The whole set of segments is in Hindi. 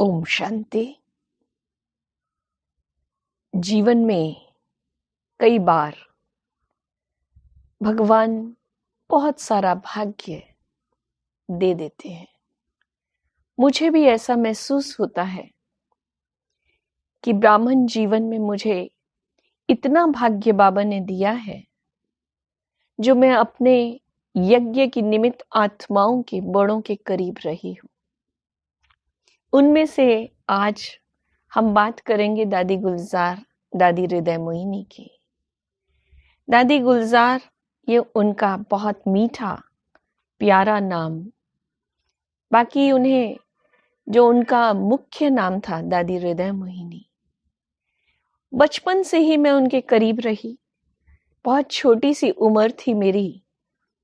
ओम शांति। जीवन में कई बार भगवान बहुत सारा भाग्य दे देते हैं। मुझे भी ऐसा महसूस होता है कि ब्राह्मण जीवन में मुझे इतना भाग्य बाबा ने दिया है, जो मैं अपने यज्ञ की निमित्त आत्माओं के बड़ों के करीब रही हूँ। उनमें से आज हम बात करेंगे दादी गुलजार, दादी हृदय मोहिनी की। दादी गुलजार, ये उनका बहुत मीठा प्यारा नाम। बाकी उन्हें जो उनका मुख्य नाम था दादी हृदय मोहिनी, बचपन से ही मैं उनके करीब रही। बहुत छोटी सी उम्र थी मेरी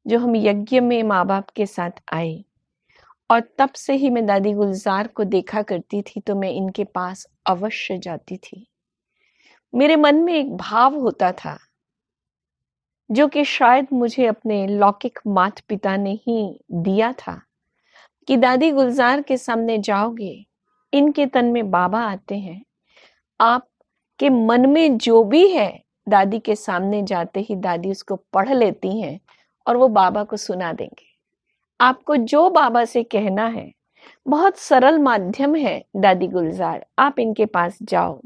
जो हम यज्ञ में माँ बाप के साथ आए, और तब से ही मैं दादी गुलजार को देखा करती थी तो मैं इनके पास अवश्य जाती थी। मेरे मन में एक भाव होता था जो कि शायद मुझे अपने लौकिक माता पिता ने ही दिया था कि दादी गुलजार के सामने जाओगे, इनके तन में बाबा आते हैं, आपके मन में जो भी है दादी के सामने जाते ही दादी उसको पढ़ लेती हैं और वो बाबा को सुना देंगे। आपको जो बाबा से कहना है, बहुत सरल माध्यम है दादी गुलजार, आप इनके पास जाओ,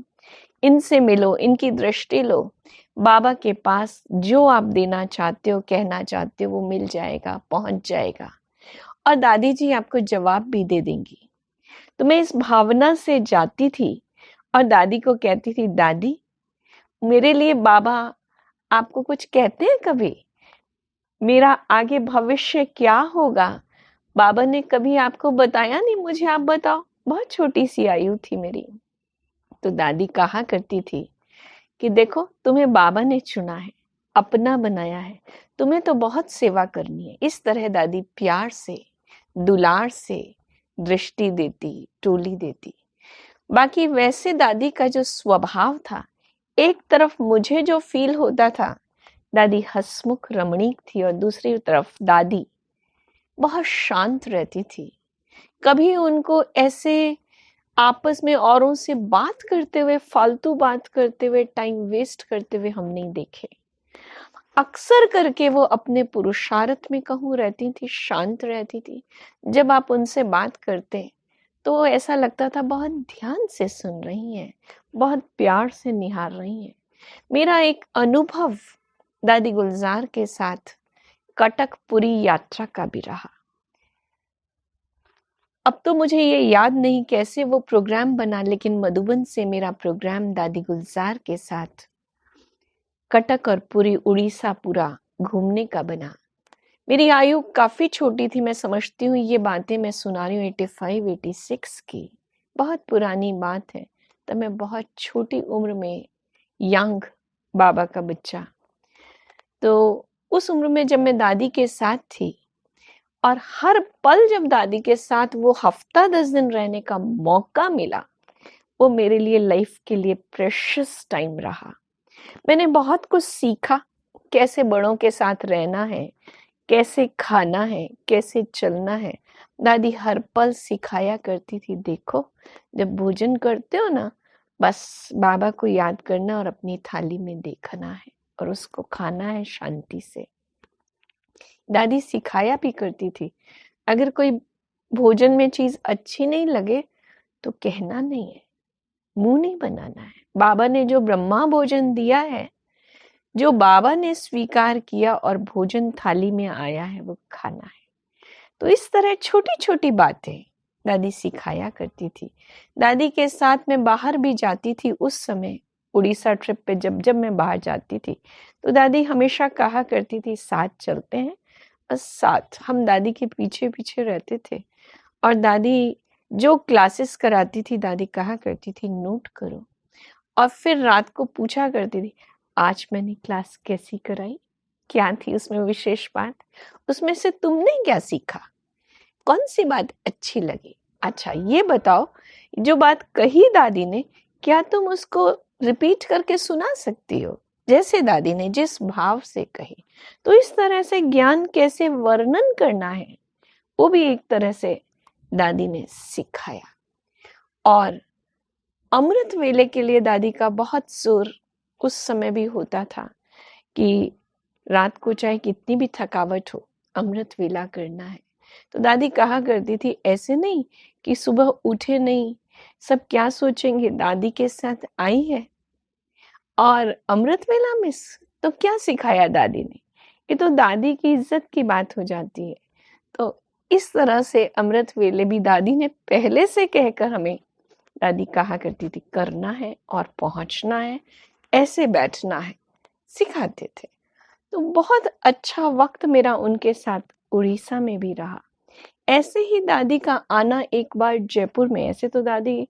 इनसे मिलो, इनकी दृष्टि लो, बाबा के पास जो आप देना चाहते हो, कहना चाहते हो, वो मिल जाएगा, पहुंच जाएगा, और दादी जी आपको जवाब भी दे देंगी। तो मैं इस भावना से जाती थी और दादी को कहती थी, दादी मेरे लिए बाबा आपको कुछ कहते हैं कभी? मेरा आगे भविष्य क्या होगा बाबा ने कभी आपको बताया नहीं, मुझे आप बताओ। बहुत छोटी सी आयु थी मेरी। तो दादी कहा करती थी कि देखो, तुम्हें बाबा ने चुना है, अपना बनाया है, तुम्हें तो बहुत सेवा करनी है। इस तरह दादी प्यार से, दुलार से दृष्टि देती, टोली देती। बाकी वैसे दादी का जो स्वभाव था, एक तरफ मुझे जो फील होता था, दादी हंसमुख रमणीक थी और दूसरी तरफ दादी बहुत शांत रहती थी। कभी उनको ऐसे आपस में औरों से बात करते हुए, फालतू बात करते हुए, टाइम वेस्ट करते हुए हम नहीं देखे। अक्सर करके वो अपने पुरुषार्थ में कहूँ रहती थी, शांत रहती थी। जब आप उनसे बात करते तो ऐसा लगता था बहुत ध्यान से सुन रही हैं, बहुत प्यार से निहार रही हैं। मेरा एक अनुभव दादी गुलजार के साथ कटकपुरी यात्रा का भी रहा। अब तो मुझे ये याद नहीं कैसे वो प्रोग्राम बना, लेकिन मधुबन से मेरा प्रोग्राम दादी गुलजार के साथ कटक और पूरी उड़ीसा पूरा घूमने का बना। मेरी आयु काफी छोटी थी, मैं समझती हूँ ये बातें मैं सुना रही हूँ 85-86 की, बहुत पुरानी बात है। तब मैं बहुत छोटी उम्र में यंग बाबा का बच्चा। तो उस उम्र में जब मैं दादी के साथ थी और हर पल जब दादी के साथ वो हफ्ता 10 दिन रहने का मौका मिला, वो मेरे लिए लाइफ के लिए प्रेशियस टाइम रहा। मैंने बहुत कुछ सीखा, कैसे बड़ों के साथ रहना है, कैसे खाना है, कैसे चलना है। दादी हर पल सिखाया करती थी, देखो जब भोजन करते हो ना, बस बाबा को याद करना और अपनी थाली में देखना है और उसको खाना है शांति से। दादी सिखाया भी करती थी, अगर कोई भोजन में चीज अच्छी नहीं लगे तो कहना नहीं है, मुंह नहीं बनाना है। बाबा ने जो ब्रह्मा भोजन दिया है, जो बाबा ने स्वीकार किया और भोजन थाली में आया है, वो खाना है। तो इस तरह छोटी छोटी बातें दादी सिखाया करती थी। दादी के साथ मैं बाहर भी जाती थी। उस समय उड़ीसा ट्रिप पे जब जब मैं बाहर जाती थी तो दादी हमेशा कहा करती थी, साथ चलते हैं। और साथ हम दादी के पीछे पीछे रहते थे, और दादी जो क्लासेस कराती थी, दादी कहा करती थी नोट करो, और फिर रात को पूछा करती थी, आज मैंने क्लास कैसी कराई, क्या थी उसमें विशेष बात, उसमें से तुमने क्या सीखा, कौन सी बात अच्छी लगी। अच्छा ये बताओ, जो बात कही दादी ने, क्या तुम उसको रिपीट करके सुना सकती हो, जैसे दादी ने जिस भाव से कही। तो इस तरह से ज्ञान कैसे वर्णन करना है, वो भी एक तरह से दादी ने सिखाया। और अमृत वेले के लिए दादी का बहुत जोर उस समय भी होता था कि रात को चाहे कितनी भी थकावट हो, अमृत वेला करना है। तो दादी कहा करती थी, ऐसे नहीं कि सुबह उठे नहीं, सब क्या सोचेंगे, दादी के साथ आई है। और अमृत वेला मिस, तो क्या सिखाया दादी ने, ये तो दादी की इज्जत की बात हो जाती है। तो इस तरह से अमृत वेले भी दादी ने पहले से कहकर हमें, दादी कहा करती थी, करना है और पहुंचना है, ऐसे बैठना है, सिखाते थे। तो बहुत अच्छा वक्त मेरा उनके साथ उड़ीसा में भी रहा। ऐसे ही दादी का आना एक बार जयपुर में, ऐसे तो दादी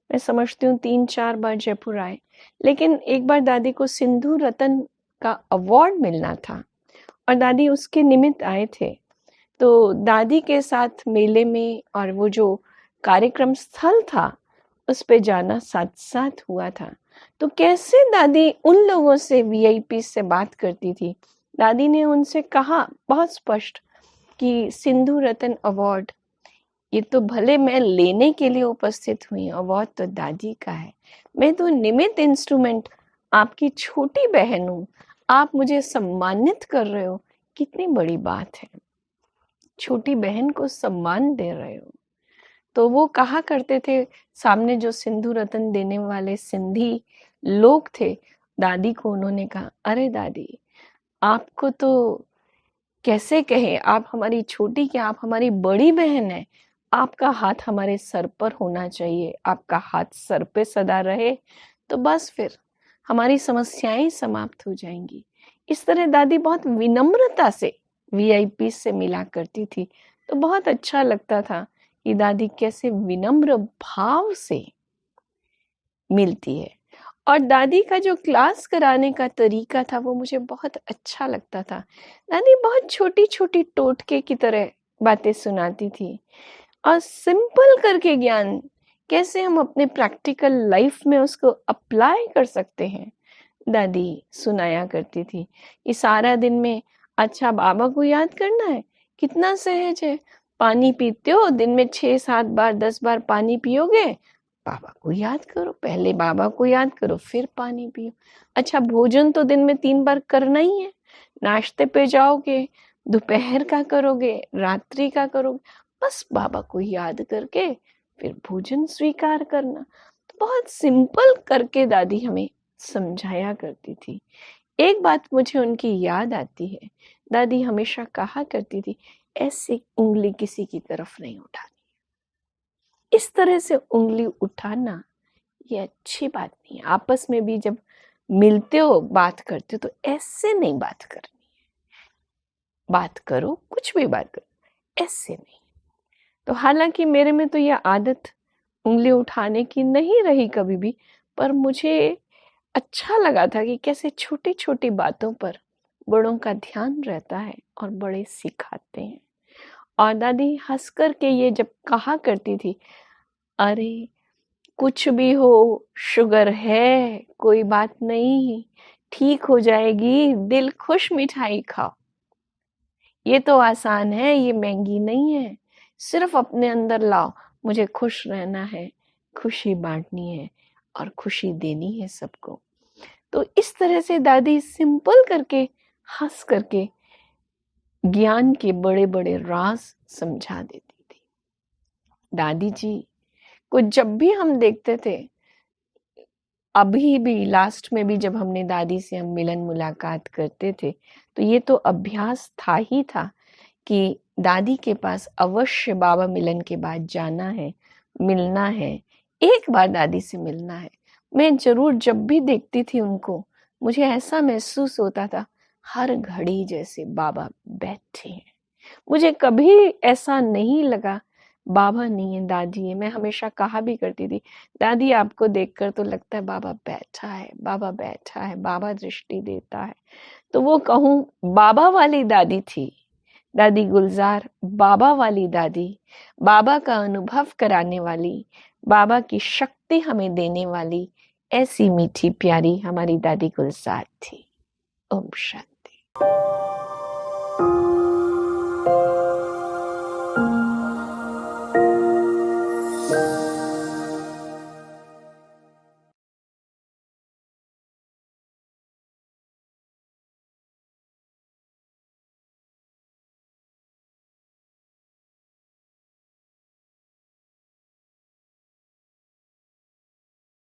मैं समझती हूँ 3-4 बार जयपुर आए, लेकिन एक बार दादी को सिंधु रतन का अवार्ड मिलना था और दादी उसके निमित्त आए थे। तो दादी के साथ मेले में और वो जो कार्यक्रम स्थल था उस पे जाना साथ साथ हुआ था। तो कैसे दादी उन लोगों से वीआईपी से बात करती थी। दादी ने उनसे कहा बहुत स्पष्ट कि सिंधु रतन अवार्ड, ये तो भले मैं लेने के लिए उपस्थित हुई, अवार्ड तो दादी का है, मैं तो निमित्त इंस्ट्रूमेंट, आपकी छोटी बहन हूँ, आप मुझे सम्मानित कर रहे हो, कितनी बड़ी बात है, छोटी बहन को सम्मान दे रहे हो। तो वो कहा करते थे, सामने जो सिंधु रतन देने वाले सिंधी लोग थे, दादी को उन्होंने कहा, अरे दादी, आपको तो कैसे कहे, आप हमारी छोटी क्या, आप हमारी बड़ी बहन है, आपका हाथ हमारे सर पर होना चाहिए, आपका हाथ सर पे सदा रहे तो बस फिर हमारी समस्याएं समाप्त हो जाएंगी। इस तरह दादी बहुत विनम्रता से वीआईपी से मिला करती थी। तो बहुत अच्छा लगता था कि दादी कैसे विनम्र भाव से मिलती है। और दादी का जो क्लास कराने का तरीका था वो मुझे बहुत अच्छा लगता था। दादी बहुत छोटी छोटी टोटके की तरह बातें सुनाती थी और सिंपल करके ज्ञान कैसे हम अपने प्रैक्टिकल लाइफ में उसको अप्लाई कर सकते हैं, दादी सुनाया करती थी। कि सारा दिन में अच्छा बाबा को याद करना है, कितना सहज है, पानी पीते हो दिन में 6-7 बार 10 बार पानी पियोगे, बाबा को याद करो, पहले बाबा को याद करो फिर पानी पियो। अच्छा भोजन तो दिन में 3 बार करना ही है, नाश्ते पे जाओगे, दोपहर का करोगे, रात्रि का करोगे, बस बाबा को याद करके फिर भोजन स्वीकार करना। तो बहुत सिंपल करके दादी हमें समझाया करती थी। एक बात मुझे उनकी याद आती है, दादी हमेशा कहा करती थी, ऐसी उंगली किसी की तरफ नहीं उठानी, इस तरह से उंगली उठाना ये अच्छी बात नहीं है। आपस में भी जब मिलते हो बात करते हो तो ऐसे नहीं बात करनी है, बात करो कुछ भी बात करो, ऐसे नहीं। तो हालांकि मेरे में तो यह आदत उंगली उठाने की नहीं रही कभी भी, पर मुझे अच्छा लगा था कि कैसे छोटी छोटी बातों पर बड़ों का ध्यान रहता है और बड़े सिखाते हैं। और दादी हंस कर के ये जब कहा करती थी, अरे कुछ भी हो, शुगर है कोई बात नहीं, ठीक हो जाएगी, दिल खुश मिठाई खाओ, ये तो आसान है, ये महंगी नहीं है, सिर्फ अपने अंदर लाओ, मुझे खुश रहना है, खुशी बांटनी है और खुशी देनी है सबको। तो इस तरह से दादी सिंपल करके हंस करके ज्ञान के बड़े बड़े राज समझा देती थी। दादी जी को जब भी हम देखते थे, अभी भी लास्ट में भी जब हमने दादी से हम मिलन मुलाकात करते थे, तो ये तो अभ्यास था ही था कि दादी के पास अवश्य बाबा मिलन के बाद जाना है, मिलना है, एक बार दादी से मिलना है। मैं जरूर जब भी देखती थी उनको, मुझे ऐसा महसूस होता था हर घड़ी जैसे बाबा बैठे हैं। मुझे कभी ऐसा नहीं लगा बाबा नहीं है दादी है। मैं हमेशा कहा भी करती थी, दादी आपको देखकर तो लगता है बाबा बैठा है, बाबा बैठा है, बाबा दृष्टि देता है। तो वो कहूँ बाबा वाली दादी थी, दादी गुलजार बाबा वाली दादी, बाबा का अनुभव कराने वाली, बाबा की शक्ति हमें देने वाली, ऐसी मीठी प्यारी हमारी दादी गुलजार थी। ओम शांति।